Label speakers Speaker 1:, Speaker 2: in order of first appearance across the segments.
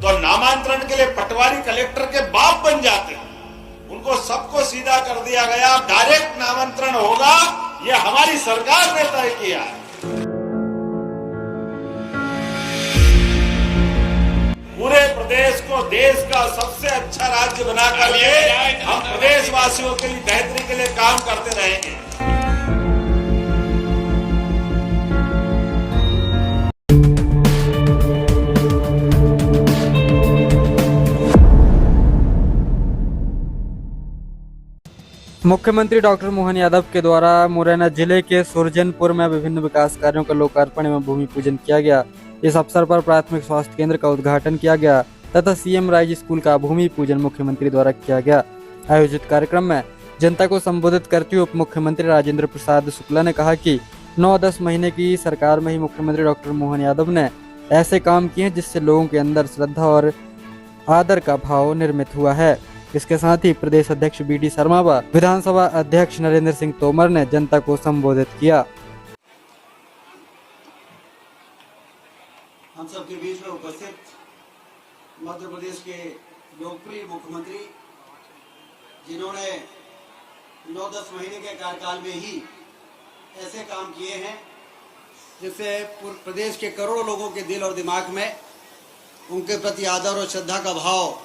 Speaker 1: तो नामांतरण के लिए पटवारी कलेक्टर के बाप बन जाते हैं। उनको सबको सीधा कर दिया गया, डायरेक्ट नामांतरण होगा, यह हमारी सरकार ने तय किया है। पूरे प्रदेश को देश का सबसे अच्छा राज्य बनाकर के हम प्रदेशवासियों के लिए बेहतरी के लिए काम करते रहेंगे।
Speaker 2: मुख्यमंत्री डॉक्टर मोहन यादव के द्वारा मुरैना जिले के सुरजनपुर में विभिन्न विकास कार्यों का लोकार्पण एवं भूमि पूजन किया गया। इस अवसर पर प्राथमिक स्वास्थ्य केंद्र का उद्घाटन किया गया तथा सीएम राइज स्कूल का भूमि पूजन मुख्यमंत्री द्वारा किया गया। आयोजित कार्यक्रम में जनता को संबोधित करते हुए उप मुख्यमंत्री राजेंद्र प्रसाद शुक्ला ने कहा कि 9-10 महीने की सरकार में ही मुख्यमंत्री डॉक्टर मोहन यादव ने ऐसे काम किए हैं जिससे लोगों के अंदर श्रद्धा और आदर का भाव निर्मित हुआ है। इसके साथ ही प्रदेश अध्यक्ष बीडी शर्मा व विधानसभा अध्यक्ष नरेंद्र सिंह तोमर ने जनता को संबोधित किया।
Speaker 3: हम सबके बीच में उपस्थित मध्य प्रदेश के लोकप्रिय मुख्यमंत्री, जिन्होंने 9-10 महीने के कार्यकाल में ही ऐसे काम किए हैं जिससे पूरे प्रदेश के करोड़ों लोगों के दिल और दिमाग में उनके प्रति आदर और श्रद्धा का भाव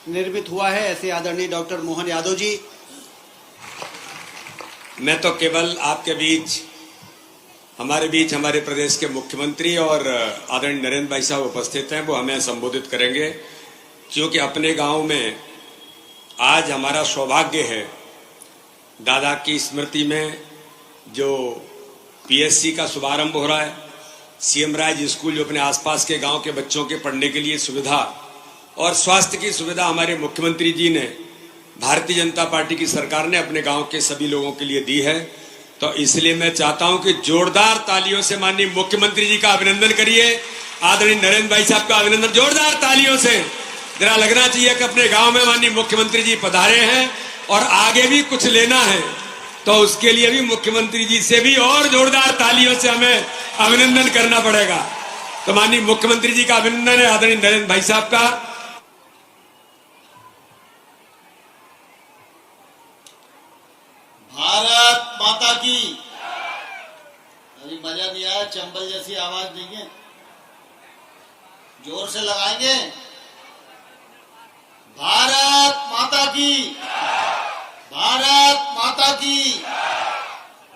Speaker 3: निर्मित हुआ है। ऐसे आदरणीय डॉक्टर मोहन यादव जी,
Speaker 4: मैं तो केवल आपके बीच हमारे प्रदेश के मुख्यमंत्री और आदरणीय नरेंद्र भाई साहब उपस्थित हैं, वो हमें संबोधित करेंगे, क्योंकि अपने गांव में आज हमारा सौभाग्य है दादा की स्मृति में जो पीएससी का शुभारंभ हो रहा है, सीएम राइज स्कूल जो अपने आसपास के गांव के बच्चों के पढ़ने के लिए सुविधा और स्वास्थ्य की सुविधा हमारे मुख्यमंत्री जी ने, भारतीय जनता पार्टी की सरकार ने अपने गांव के सभी लोगों के लिए दी है। तो इसलिए मैं चाहता हूं कि जोरदार तालियों से माननीय मुख्यमंत्री जी का अभिनंदन करिए। आदरणीय नरेंद्र भाई साहब का अभिनंदन जोरदार तालियों से जरा लगना चाहिए कि अपने गांव में माननीय मुख्यमंत्री जी पधारे हैं और आगे भी कुछ लेना है, तो उसके लिए भी मुख्यमंत्री जी से भी और जोरदार तालियों से हमें अभिनंदन करना पड़ेगा। तो माननीय मुख्यमंत्री जी का अभिनंदन है आदरणीय नरेंद्र भाई साहब का।
Speaker 3: भारत माता की। अभी मजा नहीं आया, चंबल जैसी आवाज देंगे, जोर से लगाएंगे। भारत माता की, भारत माता की,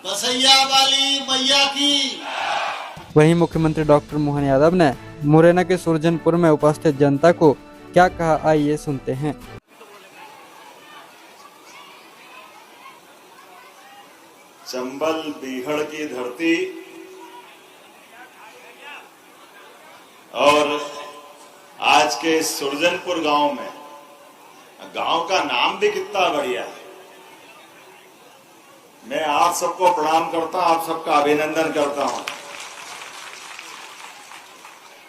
Speaker 3: बसैया वाली मैया की।
Speaker 2: वहीं मुख्यमंत्री डॉक्टर मोहन यादव ने मुरैना के सुरजनपुर में उपस्थित जनता को क्या कहा, आइए सुनते हैं।
Speaker 1: चंबल बीहड़ की धरती और आज के सुरजनपुर गांव में, गांव का नाम भी कितना बढ़िया है। मैं आप सबको प्रणाम करता हूं, आप सबका अभिनंदन करता हूं।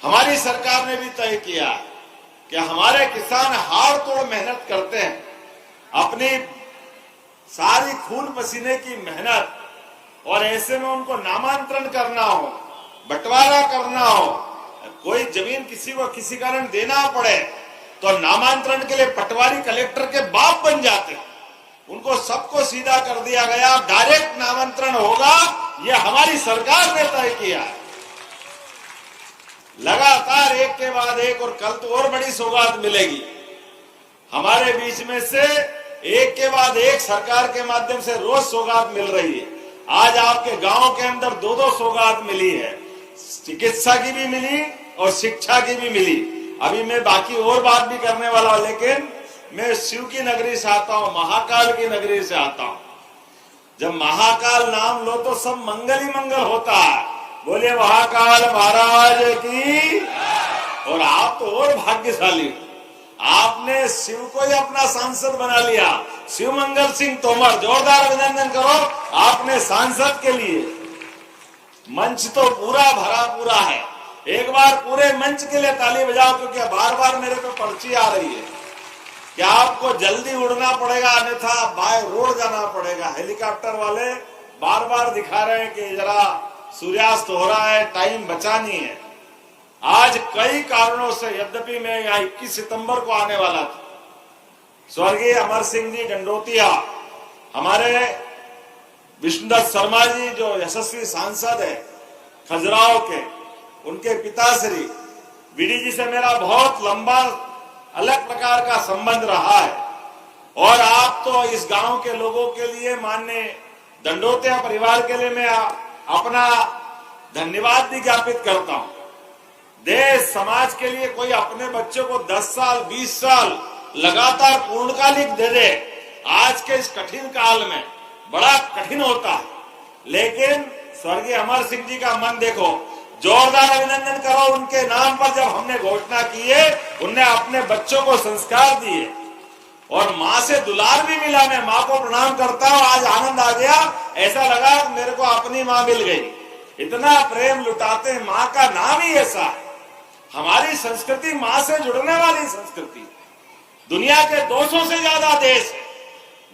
Speaker 1: हमारी सरकार ने भी तय किया कि हमारे किसान हाड़ तोड़ मेहनत करते हैं, अपनी सारी खून पसीने की मेहनत, और ऐसे में उनको नामांतरण करना हो, बंटवारा करना हो, कोई जमीन किसी को किसी कारण देना पड़े तो नामांतरण के लिए पटवारी कलेक्टर के बाप बन जाते हैं। उनको सबको सीधा कर दिया गया, डायरेक्ट नामांतरण होगा, यह हमारी सरकार ने तय किया है। लगातार एक के बाद एक, और कल तो और बड़ी सौगात मिलेगी। हमारे बीच में से एक के बाद एक सरकार के माध्यम से रोज सौगात मिल रही है। आज आपके गांव के अंदर 2-2 सौगात मिली है, चिकित्सा की भी मिली और शिक्षा की भी मिली। अभी मैं बाकी और बात भी करने वाला हूं, लेकिन मैं शिव की नगरी से आता हूं, महाकाल की नगरी से आता हूं। जब महाकाल नाम लो तो सब मंगल ही मंगल होता है। बोले महाकाल महाराज की। और आप तो और भाग्यशाली, आपने शिव को ही अपना सांसद बना लिया। शिव मंगल सिंह तोमर, जोरदार अभिनंदन करो, आपने सांसद के लिए। मंच तो पूरा भरा पूरा है, एक बार पूरे मंच के लिए ताली बजाओ, क्योंकि बार बार मेरे पे पर्ची आ रही है कि आपको जल्दी उड़ना पड़ेगा, अन्यथा बाय रोड जाना पड़ेगा। हेलीकॉप्टर वाले बार बार दिखा रहे हैं कि जरा सूर्यास्त हो रहा है, टाइम बचा नहीं है। आज कई कारणों से, यद्यपि मैं यहाँ 21 सितंबर को आने वाला था, स्वर्गीय अमर सिंह जी डंडोतिया, हमारे विष्णुदत्त शर्मा जी जो यशस्वी सांसद है खजुराहो के, उनके पिताश्री बीडी जी से मेरा बहुत लंबा अलग प्रकार का संबंध रहा है। और आप तो इस गांव के लोगों के लिए, माननीय डंडोतिया परिवार के लिए मैं अपना धन्यवाद भी ज्ञापित करता हूं। देश समाज के लिए कोई अपने बच्चों को 10 साल 20 साल लगातार पूर्णकालिक दे दे, आज के इस कठिन काल में बड़ा कठिन होता है। लेकिन स्वर्गीय अमर सिंह जी का मन देखो, जोरदार अभिनंदन करो उनके नाम पर। जब हमने घोषणा की है, उनने अपने बच्चों को संस्कार दिए और माँ से दुलार भी मिला। मैं माँ को प्रणाम करता हूँ, आज आनंद आ गया, ऐसा लगा मेरे को अपनी माँ मिल गई। इतना प्रेम लुटाते हैं, माँ का नाम ही ऐसा है। हमारी संस्कृति माँ से जुड़ने वाली संस्कृति। दुनिया के 200 से ज्यादा देश है,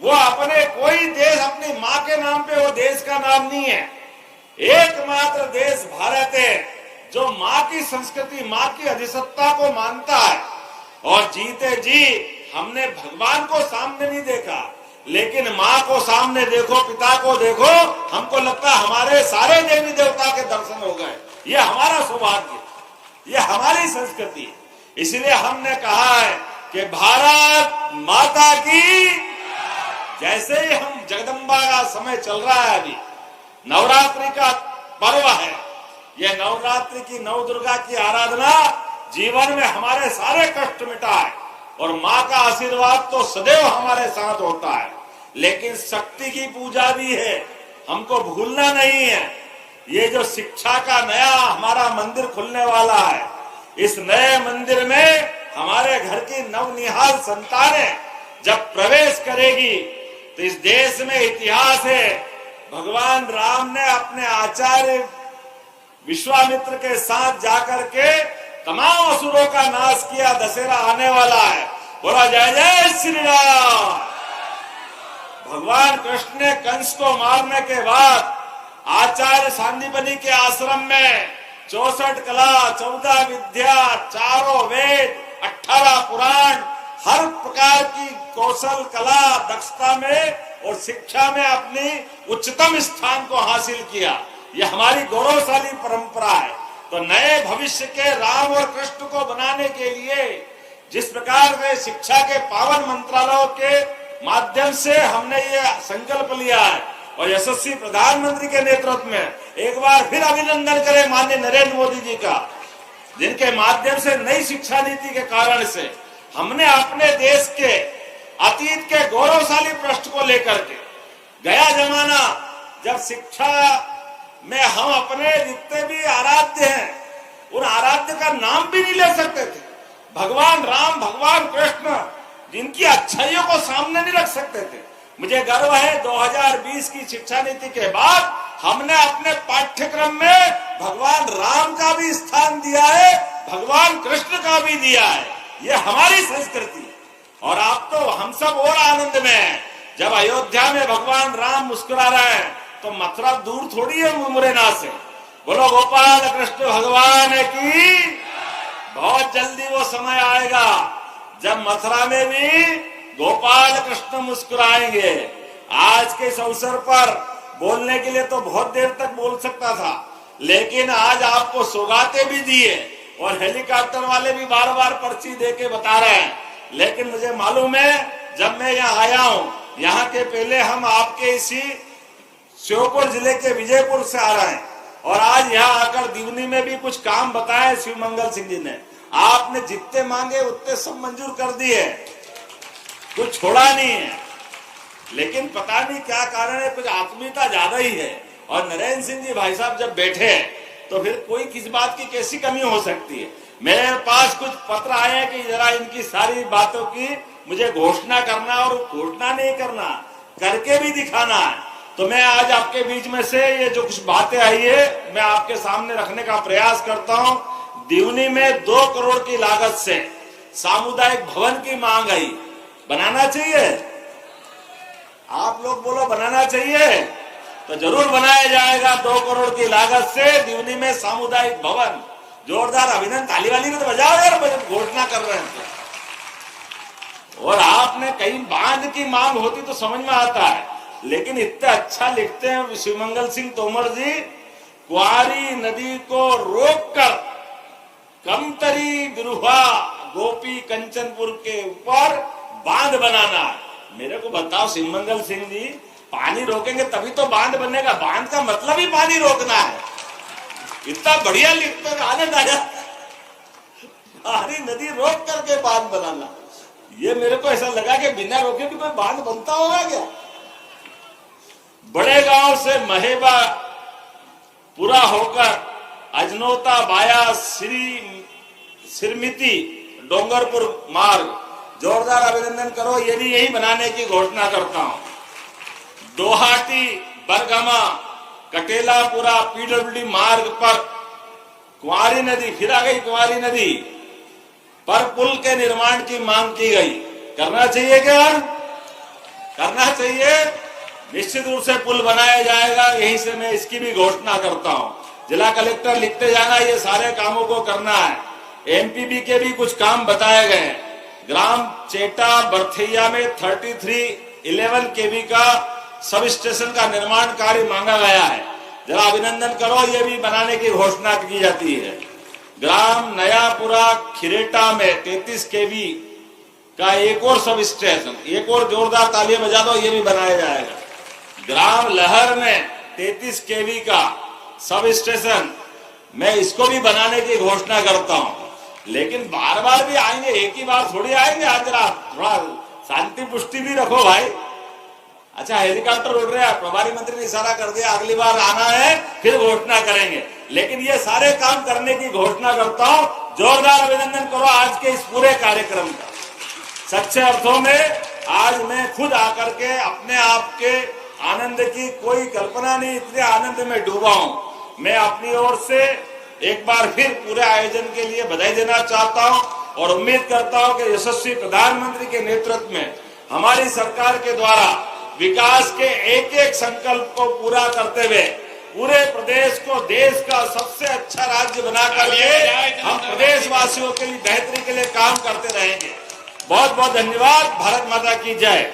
Speaker 1: वो अपने कोई देश अपनी माँ के नाम पे वो देश का नाम नहीं है। एकमात्र देश भारत है जो माँ की संस्कृति, माँ की अधिसत्ता को मानता है। और जीते जी हमने भगवान को सामने नहीं देखा, लेकिन माँ को सामने देखो, पिता को देखो, हमको लगता है हमारे सारे देवी देवता के दर्शन हो गए। ये हमारा सौभाग्य, ये हमारी संस्कृति है। इसलिए हमने कहा है कि भारत माता की, जैसे ही हम जगदम्बा का समय चल रहा है, अभी नवरात्रि का पर्व है, यह नवरात्रि की नव दुर्गा की आराधना जीवन में हमारे सारे कष्ट मिटाए और माँ का आशीर्वाद तो सदैव हमारे साथ होता है। लेकिन शक्ति की पूजा भी है, हमको भूलना नहीं है। ये जो शिक्षा का नया हमारा मंदिर खुलने वाला है, इस नए मंदिर में हमारे घर की नवनिहाल संतानें जब प्रवेश करेगी तो इस देश में इतिहास है। भगवान राम ने अपने आचार्य विश्वामित्र के साथ जाकर के तमाम असुरों का नाश किया। दशहरा आने वाला है, बोला जय जय श्री राम। भगवान कृष्ण ने कंस को मारने के बाद आचार्य सांदीपनि के आश्रम में 64 कला, 14 विद्या, 4 वेद, 18 पुराण, हर प्रकार की कौशल, कला, दक्षता में और शिक्षा में अपनी उच्चतम स्थान को हासिल किया। यह हमारी गौरवशाली परंपरा है। तो नए भविष्य के राम और कृष्ण को बनाने के लिए जिस प्रकार से शिक्षा के पावन मंत्रालयों के माध्यम से हमने ये संकल्प लिया है और यशस्वी प्रधानमंत्री के नेतृत्व में एक बार फिर अभिनंदन करें माननीय नरेंद्र मोदी जी का, जिनके माध्यम से नई शिक्षा नीति के कारण से हमने अपने देश के अतीत के गौरवशाली पृष्ठ को लेकर के, गया जमाना जब शिक्षा में हम अपने जितने भी आराध्य हैं, उन आराध्य का नाम भी नहीं ले सकते थे। भगवान राम, भगवान कृष्ण, जिनकी अच्छाइयों को सामने नहीं रख सकते थे। मुझे गर्व है 2020 की शिक्षा नीति के बाद हमने अपने पाठ्यक्रम में भगवान राम का भी स्थान दिया है, भगवान कृष्ण का भी दिया है। ये हमारी संस्कृति। और आप तो हम सब और आनंद में हैं। जब अयोध्या में भगवान राम मुस्कुरा रहे हैं तो मथुरा दूर थोड़ी है मुरैना से। बोलो गोपाल कृष्ण भगवान की। बहुत जल्दी वो समय आएगा जब मथुरा में भी गोपाल कृष्ण मुस्कुराएंगे। आज के इस अवसर पर बोलने के लिए तो बहुत देर तक बोल सकता था, लेकिन आज आपको सौगातें भी दिए और हेलीकॉप्टर वाले भी बार बार पर्ची दे के बता रहे हैं। लेकिन मुझे मालूम है जब मैं यहाँ आया हूँ, यहाँ के पहले हम आपके इसी श्योपुर जिले के विजयपुर से आ रहे हैं और आज यहाँ आकर दिवनी में भी कुछ काम बताए शिव मंगल सिंह जी ने। आपने जितने मांगे उतने सब मंजूर कर दिए, कुछ छोड़ा नहीं है। लेकिन पता नहीं क्या कारण है, कुछ आत्मीयता ज्यादा ही है। और नरेंद्र सिंह जी भाई साहब जब बैठे तो फिर कोई किस बात की कैसी कमी हो सकती है। मेरे पास कुछ पत्र आए हैं कि जरा इनकी सारी बातों की मुझे घोषणा करना और घोषणा नहीं करना, करके भी दिखाना है। तो मैं आज आपके बीच में से ये जो कुछ बातें आई है मैं आपके सामने रखने का प्रयास करता हूँ। दिवनी में 2 करोड़ की लागत से सामुदायिक भवन की मांग आई, बनाना चाहिए? आप लोग बोलो बनाना चाहिए? तो जरूर बनाया जाएगा। 2 करोड़ की लागत से दिवनी में सामुदायिक भवन जोरदार अभिनंदन, ताली वाली में तो बजाओ यार, घोषणा कर रहे हैं तो। और आपने कहीं बांध की मांग होती तो समझ में आता है, लेकिन इतना अच्छा लिखते हैं शिवमंगल सिंह तोमर जी, क्वारी नदी को रोककर कमतरी बिरुहा गोपी कंचनपुर के ऊपर बांध बनाना। मेरे को बताओ शिवमंगल सिंह जी, पानी रोकेंगे तभी तो बांध बनेगा, बांध का मतलब ही पानी रोकना है। इतना बढ़िया लिखते हैं, आनंद आया। क्वारी नदी रोक करके बांध बनाना, ये मेरे को ऐसा लगा कि बिना रोके भी कोई बांध बनता होगा क्या। बड़े गांव से महेबा पूरा होकर अजनोता बाया सिरमिती डोंगरपुर मार्ग, जोरदार अभिनंदन करो, ये भी यही बनाने की घोषणा करता हूं। दोहाटी बरगमा कटेलापुरा पीडब्ल्यूडी मार्ग पर कुंवारी नदी, फिर आ गई कुंवारी नदी पर पुल के निर्माण की मांग की गई। करना चाहिए क्या? करना चाहिए, निश्चित रूप से पुल बनाया जाएगा, यहीं से मैं इसकी भी घोषणा करता हूं। जिला कलेक्टर लिखते जाना, ये सारे कामों को करना है। एमपीबी के भी कुछ काम बताए गए हैं। ग्राम चेटा बरथैया में 3311 केवी का सब स्टेशन का निर्माण कार्य मांगा गया है, जरा अभिनंदन करो, ये भी बनाने की घोषणा की जाती है। ग्राम नयापुरा खिरेटा में 33 केवी का एक और सब स्टेशन, एक और जोरदार तालियां बजा दो, ये भी बनाया जाएगा। ग्राम लहर में 33 केवी का सब स्टेशन, मैं इसको भी बनाने की घोषणा करता हूं। लेकिन बार बार भी आएंगे, एक ही बार थोड़ी आएंगे, आज जरा थोड़ा शांति पुष्टि भी रखो भाई। अच्छा, हेलीकॉप्टर उड़ रहा है, प्रभारी मंत्री ने इशारा कर दिया अगली बार आना है, फिर घोषणा करेंगे, लेकिन ये सारे काम करने की घोषणा करता हूं। जोरदार अभिनंदन करो आज के इस पूरे कार्यक्रम का। सच्चे अर्थों में आज मैं खुद आकर के अपने आप के आनंद की कोई कल्पना नहीं, इतने आनंद में डूबा हूं। मैं अपनी ओर से एक बार फिर पूरे आयोजन के लिए बधाई देना चाहता हूं और उम्मीद करता हूं कि यशस्वी प्रधानमंत्री के नेतृत्व में हमारी सरकार के द्वारा विकास के एक एक संकल्प को पूरा करते हुए पूरे प्रदेश को देश का सबसे अच्छा राज्य बना करके हम प्रदेशवासियों के लिए बेहतरी के लिए काम करते रहेंगे। बहुत बहुत धन्यवाद। भारत माता की जय।